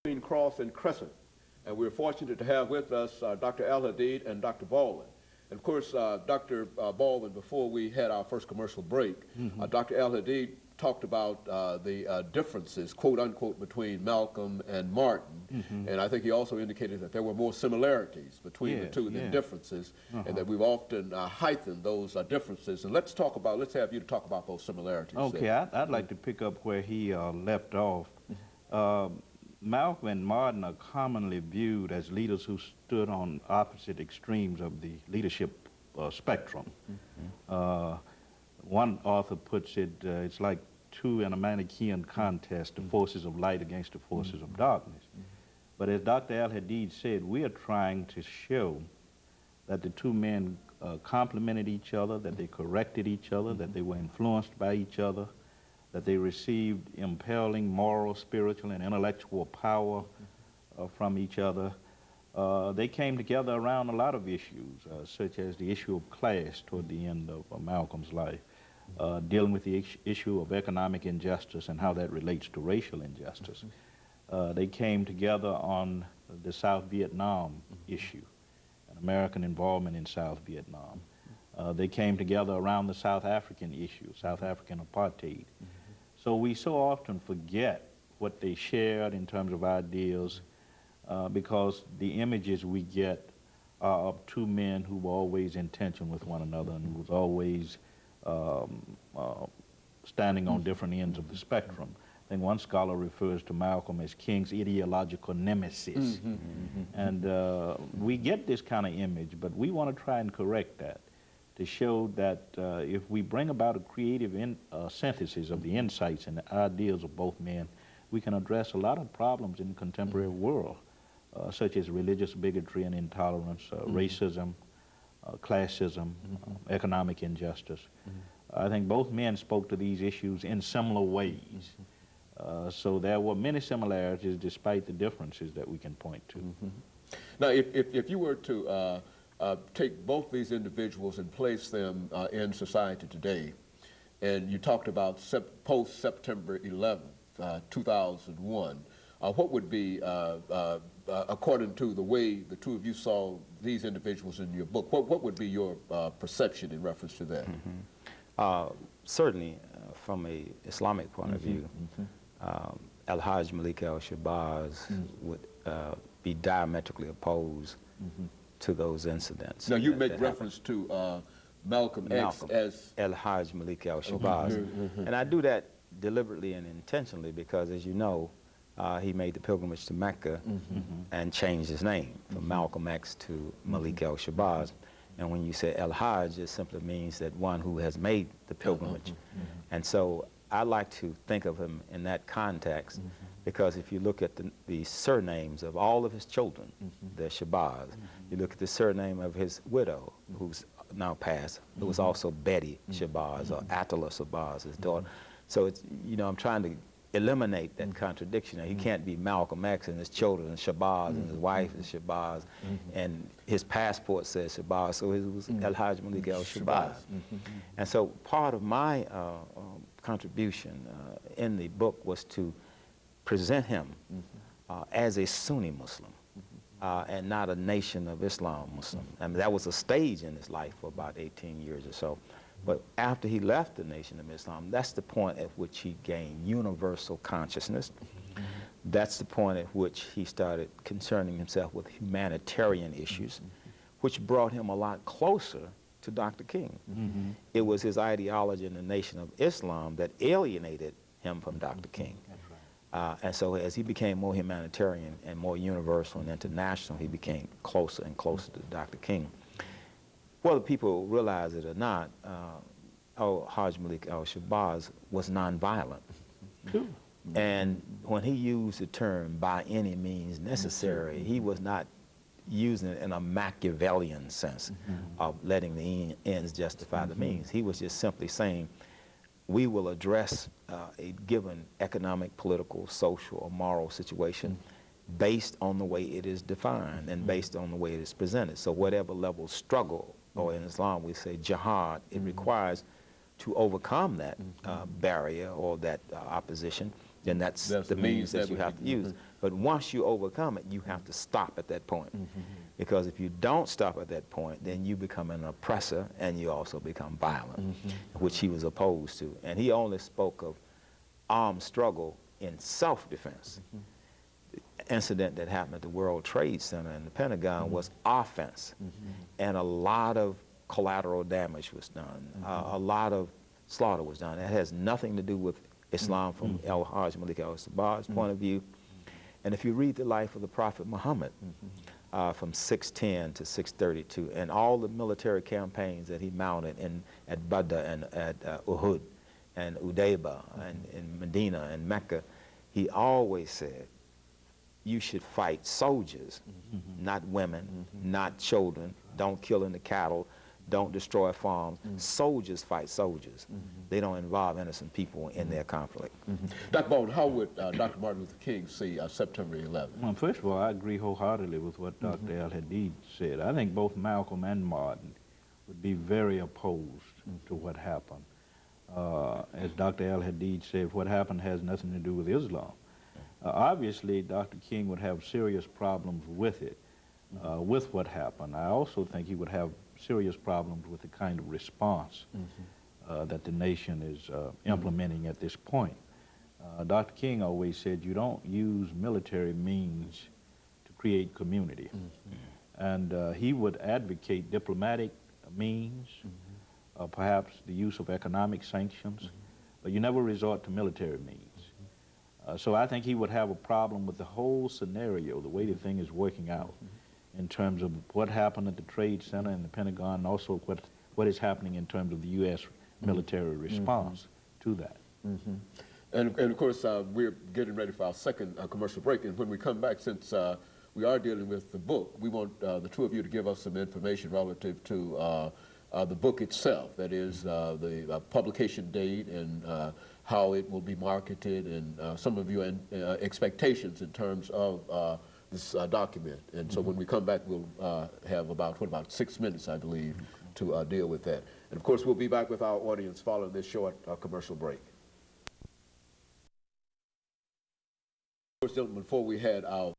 between Cross and Crescent. And we're fortunate to have with us Dr. AAl-Hadid and Dr. Baldwin. And of course, Dr. Baldwin, before we had our first commercial break, Dr. AAl-Hadid talked about the differences, quote unquote, between Malcolm and Martin. And I think he also indicated that there were more similarities between the two than differences, and that we've often heightened those differences. And let's have you to talk about those similarities. Okay, I'd like to pick up where he left off. Malcolm and Martin are commonly viewed as leaders who stood on opposite extremes of the leadership spectrum. One author puts it, it's like two in a Manichaean contest, the forces of light against the forces of darkness. But as Dr. AAl-Hadid said, we are trying to show that the two men complemented each other, that they corrected each other, that they were influenced by each other, that they received impelling moral, spiritual, and intellectual power from each other. They came together around a lot of issues, such as the issue of class toward the end of Malcolm's life, dealing with the issue of economic injustice and how that relates to racial injustice. They came together on the South Vietnam issue, and American involvement in South Vietnam. They came together around the South African issue, South African apartheid. So we so often forget what they shared in terms of ideals because the images we get are of two men who were always in tension with one another and who was always standing on different ends of the spectrum. I think one scholar refers to Malcolm as King's ideological nemesis. And we get this kind of image, but we want to try and correct that, to show that if we bring about a creative synthesis of the insights and the ideals of both men, we can address a lot of problems in the contemporary world, such as religious bigotry and intolerance, racism, classism, economic injustice. I think both men spoke to these issues in similar ways. So there were many similarities despite the differences that we can point to. Now, if you were to take both these individuals and place them in society today, and you talked about post-September 11th, 2001, what would be, according to the way the two of you saw these individuals in your book, what would be your perception in reference to that? Certainly, from an Islamic point of view, Al-Hajj Malik al-Shabazz would be diametrically opposed to those incidents. Now, you make reference to Malcolm X as Al-Hajj Malik al-Shabazz. And I do that deliberately and intentionally because, as you know, he made the pilgrimage to Mecca and changed his name from Malcolm X to Malik al-Shabazz. And when you say Al-Hajj, it simply means that one who has made the pilgrimage. And so I like to think of him in that context because if you look at the surnames of all of his children, they're Shabazz. You look at the surname of his widow, who's now passed, who was also Betty Shabazz or Attila Shabazz, his daughter. So it's, you know, I'm trying to eliminate that contradiction. Now, he can't be Malcolm X and his children and Shabazz and his wife is Shabazz and his passport says Shabazz, so it was Al-Hajj Malik al-Shabazz. And so part of my contribution in the book was to present him as a Sunni Muslim and not a Nation of Islam Muslim. I mean, that was a stage in his life for about 18 years or so. But after he left the Nation of Islam, that's the point at which he gained universal consciousness. That's the point at which he started concerning himself with humanitarian issues, which brought him a lot closer to Dr. King. It was his ideology in the Nation of Islam that alienated him from Dr. King. And so as he became more humanitarian and more universal and international, he became closer and closer to Dr. King. Whether people realize it or not, Al-Hajj Malik al-Shabazz was nonviolent. And when he used the term by any means necessary, he was not using it in a Machiavellian sense of letting the ends justify the means. He was just simply saying, we will address a given economic, political, social, or moral situation based on the way it is defined and based on the way it is presented. So whatever level of struggle, or in Islam we say jihad, it requires to overcome that barrier or that opposition, then that's the means that you have to use. But once you overcome it, you have to stop at that point. Because if you don't stop at that point, then you become an oppressor and you also become violent, which he was opposed to. And he only spoke of armed struggle in self-defense. The incident that happened at the World Trade Center and the Pentagon was offense. And a lot of collateral damage was done. A lot of slaughter was done. It has nothing to do with Islam from Al-Hajj Malik al-Sabah's point of view. And if you read the life of the Prophet Muhammad from 610 to 632 and all the military campaigns that he mounted at Badr and at Uhud and Udaybah and in Medina and Mecca, he always said, you should fight soldiers, not women, not children. Don't kill in the cattle. Don't destroy farms. Soldiers fight soldiers. They don't involve innocent people in their conflict. Dr. Baldwin, how would Dr. Martin Luther King see September 11th? Well, first of all, I agree wholeheartedly with what Dr. Al-Hadid said. I think both Malcolm and Martin would be very opposed to what happened. As Dr. Al-Hadid said, what happened has nothing to do with Islam. Obviously, Dr. King would have serious problems with it, with what happened. I also think he would have serious problems with the kind of response that the nation is implementing at this point. Dr. King always said you don't use military means to create community. And he would advocate diplomatic means, perhaps the use of economic sanctions, but you never resort to military means. So I think he would have a problem with the whole scenario, the way the thing is working out, in terms of what happened at the Trade Center and the Pentagon, and also what is happening in terms of the U.S. military response to that. And of course, we're getting ready for our second commercial break, and when we come back, since we are dealing with the book, we want the two of you to give us some information relative to the book itself, that is the publication date and how it will be marketed, and some of your expectations in terms of this document. And so when we come back, we'll have about 6 minutes, I believe, to deal with that. And of course, we'll be back with our audience following this short commercial break. Of course, gentlemen, before we had our